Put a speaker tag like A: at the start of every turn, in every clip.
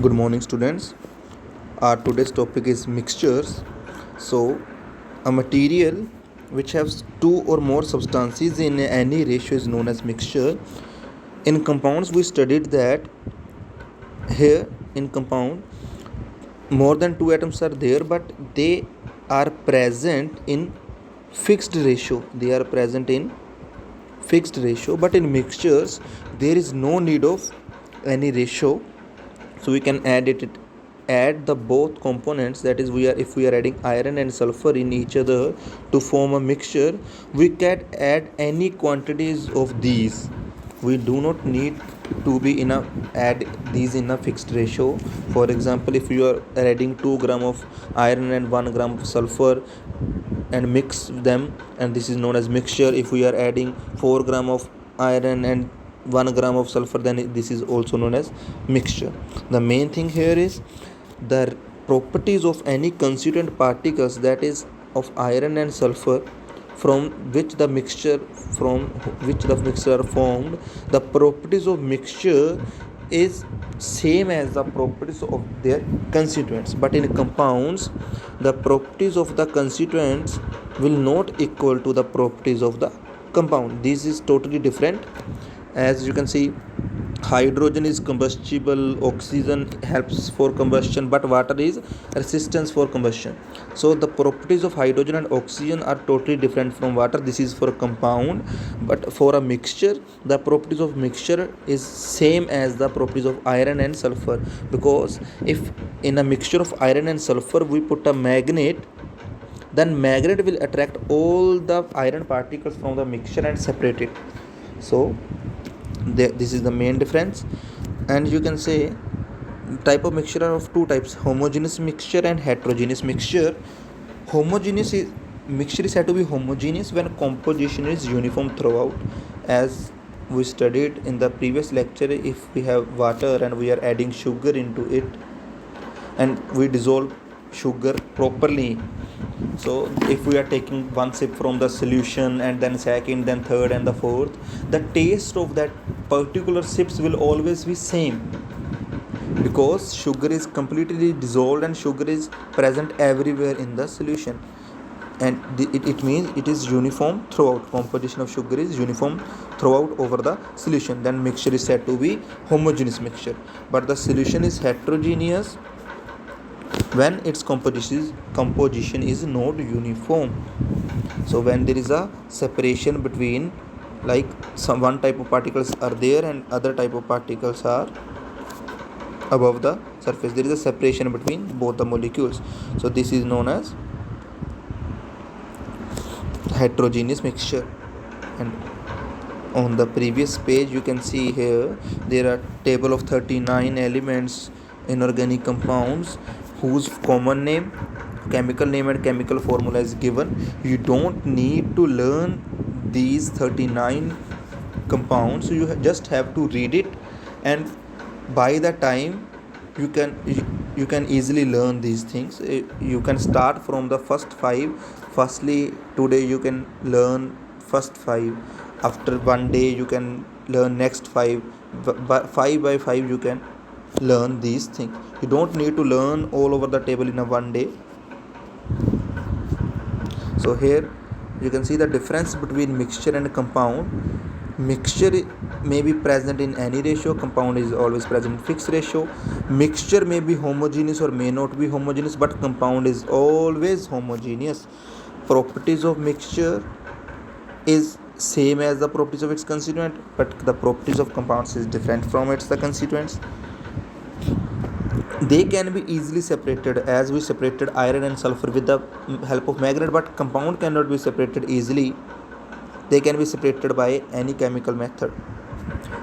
A: Good morning, students. Our today's topic is mixtures. So, a material which has two or more substances in any ratio is known as mixture. In compounds, we studied that here in compound more than two atoms are there, but they are present in fixed ratio. They are present in fixed ratio, but in mixtures, there is no need of any ratio. So we can add the both components, that is if we are adding iron and sulfur in each other to form a mixture, we can add any quantities of these. We do not need to be in a add these in a fixed ratio. For example, if you are adding 2 gram of iron and 1 gram of sulfur and mix them, and this is known as mixture. If we are adding 4 gram of iron and 1 gram of sulfur, then this is also known as mixture. The main thing here is the properties of any constituent particles, that is of iron and sulfur, from which the mixture are formed. The properties of mixture is same as the properties of their constituents, but in compounds the properties of the constituents will not equal to the properties of the compound. This is totally different. As you can see, hydrogen is combustible, oxygen helps for combustion, but water is resistance for combustion. So the properties of hydrogen and oxygen are totally different from water. This is for a compound, but for a mixture the properties of mixture is same as the properties of iron and sulfur, because if in a mixture of iron and sulfur we put a magnet, then magnet will attract all the iron particles from the mixture and separate it. So this is the main difference. And you can say type of mixture are of two types: homogeneous mixture and heterogeneous mixture. Mixture is said to be homogeneous when composition is uniform throughout. As we studied in the previous lecture, if we have water and we are adding sugar into it and we dissolve sugar properly, so if we are taking one sip from the solution and then second, then third and the fourth, the taste of that particular sips will always be same, because sugar is completely dissolved and sugar is present everywhere in the solution, and it means it is uniform throughout. Composition of sugar is uniform throughout over the solution. Then mixture is said to be homogeneous mixture. But the solution is heterogeneous when its composition is not uniform. So when there is a separation between, like one type of particles are there and other type of particles are above the surface, there is a separation between both the molecules. So this is known as heterogeneous mixture. And on the previous page you can see here there are table of 39 elements, inorganic compounds, whose common name, chemical name and chemical formula is given. You don't need to learn these 39 compounds, so you just have to read it, and by the time you can easily learn these things. You can start from the first 5. Firstly, today you can learn first 5. After one day you can learn next 5. 5 by 5 you can learn these things. You don't need to learn all over the table in a one day. So here you can see the difference between mixture and compound. Mixture may be present in any ratio, compound is always present in fixed ratio. Mixture may be homogeneous or may not be homogeneous, but compound is always homogeneous. Properties of mixture is same as the properties of its constituent, but the properties of compounds is different from its the constituents. They can be easily separated, as we separated iron and sulfur with the help of magnet, but compound cannot be separated easily. They can be separated by any chemical method.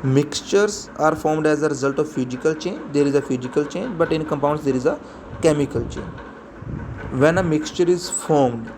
A: Mixtures are formed as a result of physical change. There is a physical change, but in compounds there is a chemical change. When a mixture is formed,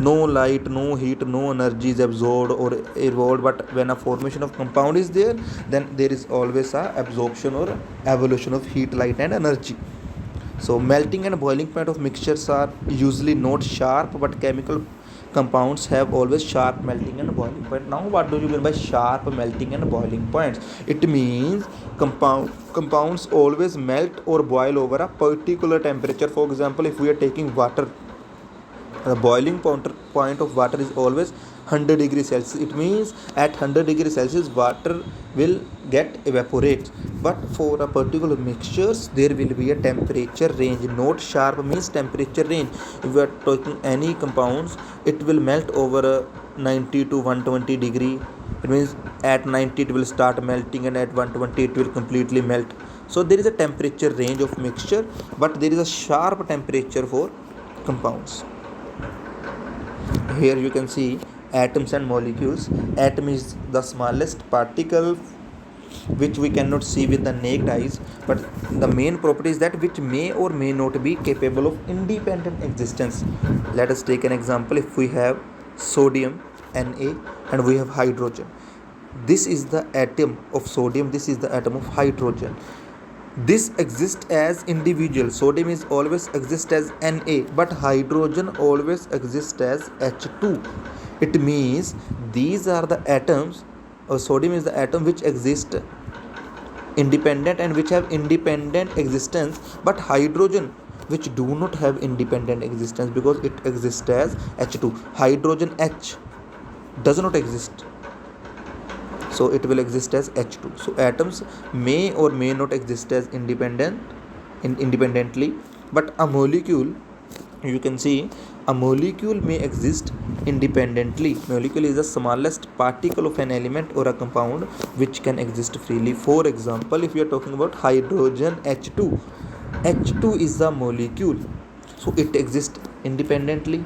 A: no light, no heat, no energy is absorbed or evolved, but when a formation of compound is there, then there is always a absorption or evolution of heat, light and energy. So melting and boiling point of mixtures are usually not sharp, but compounds have always sharp melting and boiling point. Now what do you mean by sharp melting and boiling points? It means compounds always melt or boil over a particular temperature. For example, if we are taking water, the boiling point of water is always 100 degrees Celsius. It means at 100 degrees Celsius water will get evaporate. But for a particular mixtures there will be a temperature range. Not sharp means temperature range. If we are talking any compounds, it will melt over a 90 to 120 degree. It means at 90 it will start melting and at 120 it will completely melt. So there is a temperature range of mixture, but there is a sharp temperature for compounds. Here you can see atoms and molecules. Atom is the smallest particle which we cannot see with the naked eyes, but the main property is that which may or may not be capable of independent existence. Let us take an example. If we have sodium Na and we have hydrogen, this is the atom of sodium, this is the atom of hydrogen. This exists as individual. Sodium is always exists as Na, but hydrogen always exists as H2. It means these are the atoms, or sodium is the atom which exist independent and which have independent existence, but hydrogen which do not have independent existence because it exists as H2. Hydrogen H does not exist, so it will exist as H2. So atoms may or may not exist as independently, but a molecule, you can see, a molecule may exist independently. Molecule is the smallest particle of an element or a compound which can exist freely. For example, if we are talking about hydrogen H2, H2 is the molecule, so it exists independently.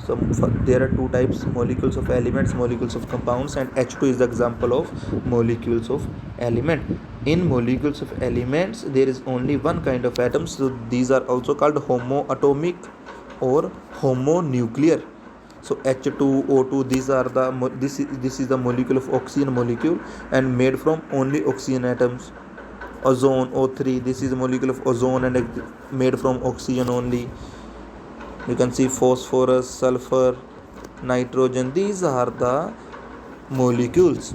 A: So there are two types: molecules of elements, molecules of compounds, and H2 is the example of molecules of element. In molecules of elements there is only one kind of atoms, so these are also called homoatomic or homonuclear. So H2O2, these are the this is the molecule of oxygen molecule and made from only oxygen atoms. Ozone O3, this is a molecule of ozone and made from oxygen only. You can see phosphorus, sulfur, nitrogen, these are the molecules.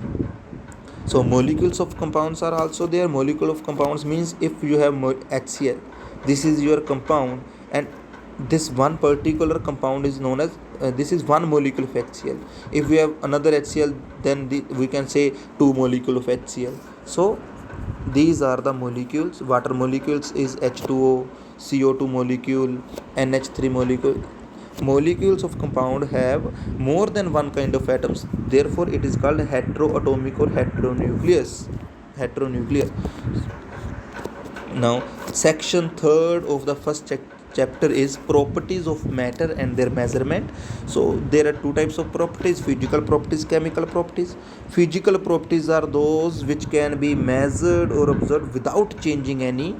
A: So molecules of compounds are also there. Molecule of compounds means if you have HCl, this is your compound, and this one particular compound is known as this is one molecule of HCl. If we have another HCl, then we can say two molecule of HCl. So these are the molecules. Water molecules is H2O, CO2 molecule, NH3 molecule. Molecules of compound have more than one kind of atoms, therefore it is called heteroatomic or heteronuclear. Now section 3rd of the first chapter is properties of matter and their measurement. So there are two types of properties: physical properties, chemical properties. Physical properties are those which can be measured or observed without changing any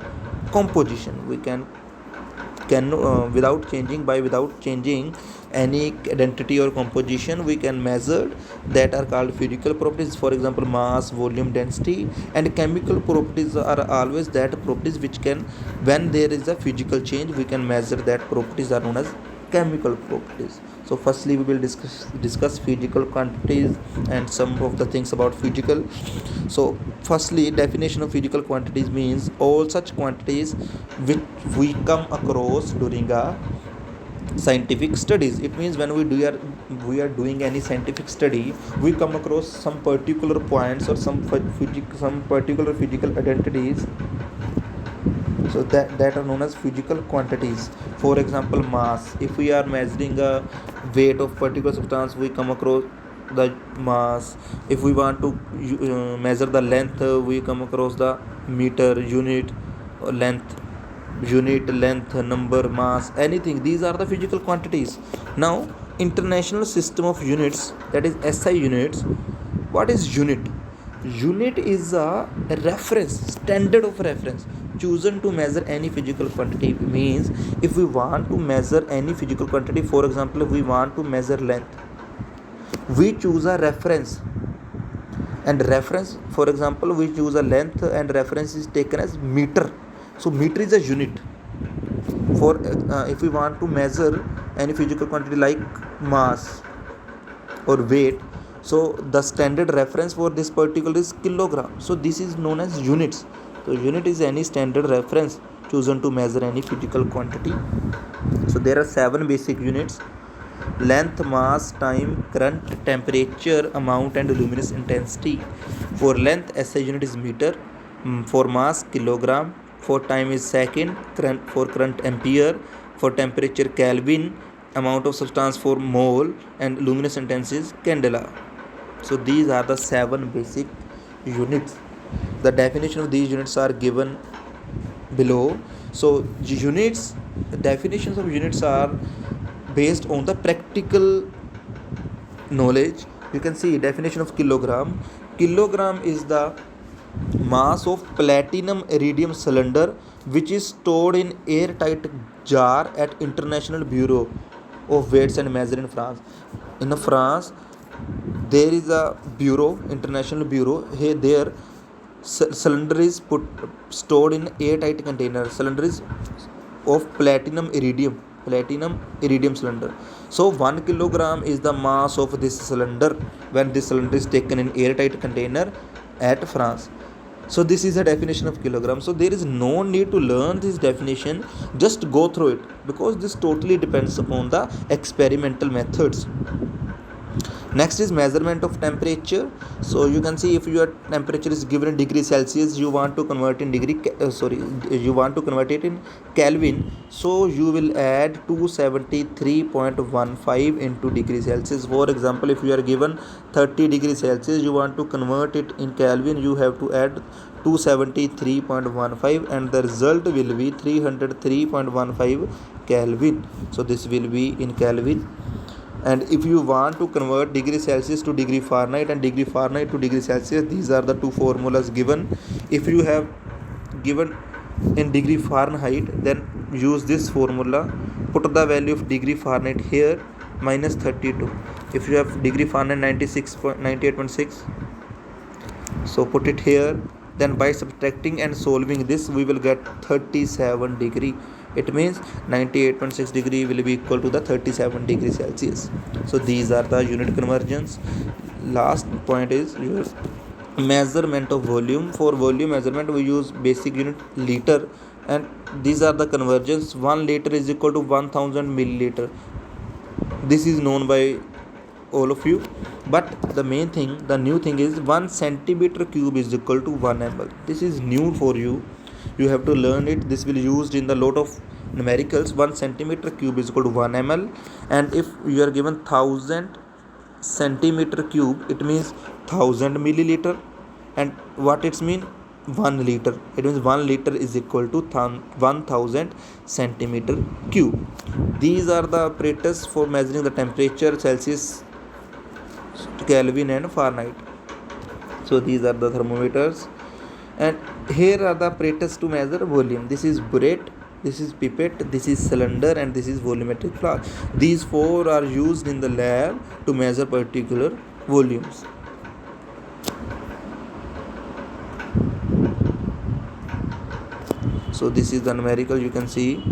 A: composition. We can without changing any identity or composition, we can measure, that are called physical properties. For example, mass, volume, density. And chemical properties are always that properties which can, when there is a physical change, we can measure that properties are known as chemical properties. So firstly we will discuss physical quantities and some of the things about physical. So firstly, definition of physical quantities means all such quantities which we come across during a scientific studies. It means when we are doing any scientific study, we come across some particular points or some particular physical identities, so that are known as physical quantities. For example, mass. If we are measuring a weight of particular substance, we come across the mass. If we want to measure the length, we come across the meter, unit, length, number, mass, anything. These are the physical quantities. Now international system of units, that is SI units. What is unit? Unit is a reference, standard of reference chosen to measure any physical quantity. Means if we want to measure any physical quantity, for example, if we want to measure length, we choose a reference. And reference, for example, we choose a length and reference is taken as meter. So meter is a unit. For if we want to measure any physical quantity like mass, or weight. So the standard reference for this particular is kilogram. So this is known as units. So unit is any standard reference chosen to measure any physical quantity. So there are 7 basic units: length, mass, time, current, temperature, amount, and luminous intensity. For length, SI unit is meter. For mass, kilogram. For time is second. For current, ampere. For temperature, Kelvin. Amount of substance for mole, and luminous intensity is candela. So these are the 7 basic units. The definition of these units are given below. So units, the definitions of units are based on the practical knowledge. You can see definition of kilogram. Kilogram is the mass of platinum iridium cylinder which is stored in airtight jar at International Bureau of Weights and Measure in France. In France, there is a bureau, international bureau. Here, there cylinder is stored in airtight container. Cylinder is of platinum iridium cylinder. So 1 kilogram is the mass of this cylinder when this cylinder is taken in airtight container at France. So this is a definition of kilogram. So there is no need to learn this definition, just go through it, because this totally depends upon the experimental methods. Next is measurement of temperature. So you can see if your temperature is given in degree Celsius, you want to convert in you want to convert it in Kelvin. So you will add 273.15 into degree Celsius. For example, if you are given 30 degrees Celsius, you want to convert it in Kelvin, you have to add 273.15 and the result will be 303.15 Kelvin. So this will be in Kelvin. And if you want to convert degree Celsius to degree Fahrenheit and degree Fahrenheit to degree Celsius, these are the two formulas given. If you have given in degree Fahrenheit, then use this formula. Put the value of degree Fahrenheit here, minus 32. If you have degree Fahrenheit 98.6, so put it here. Then by subtracting and solving this, we will get 37 degree. It means 98.6 degree will be equal to the 37 degrees Celsius. So these are the unit conversions. Last point is your measurement of volume. For volume measurement, we use basic unit liter, and these are the conversions. 1 liter is equal to 1000 milliliter. This is known by all of you, but the main thing, the new thing is 1 centimeter cube is equal to 1 ml. This is new for you. You have to learn it. This will be used in the lot of numericals. 1 centimeter cube is equal to 1 ml, and if you are given 1000 centimeter cube, it means 1000 milliliter. And what it's mean? 1 liter. It means 1 liter is equal to 1000 centimeter cube. These are the apparatus for measuring the temperature, Celsius, Kelvin, and Fahrenheit. So these are the thermometers, and here are the apparatus to measure volume. This is burette, this is pipette, this is cylinder, and this is volumetric flask. These 4 are used in the lab to measure particular volumes. So this is the numerical. You can see,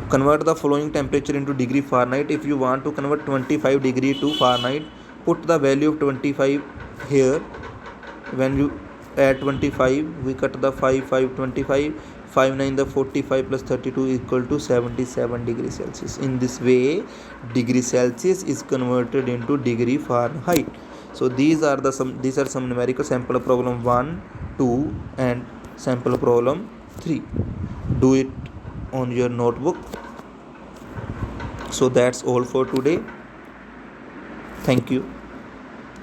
A: convert the following temperature into degree Fahrenheit. If you want to convert 25 degree to Fahrenheit, put the value of 25 here. When you add 25, we cut the 5, 25, 5, 9, the 45 plus 32 equal to 77 degrees Celsius. In this way, degree Celsius is converted into degree Fahrenheit. So these are some numerical. Sample problem 1, 2, and sample problem 3. Do it on your notebook. So that's all for today. Thank you.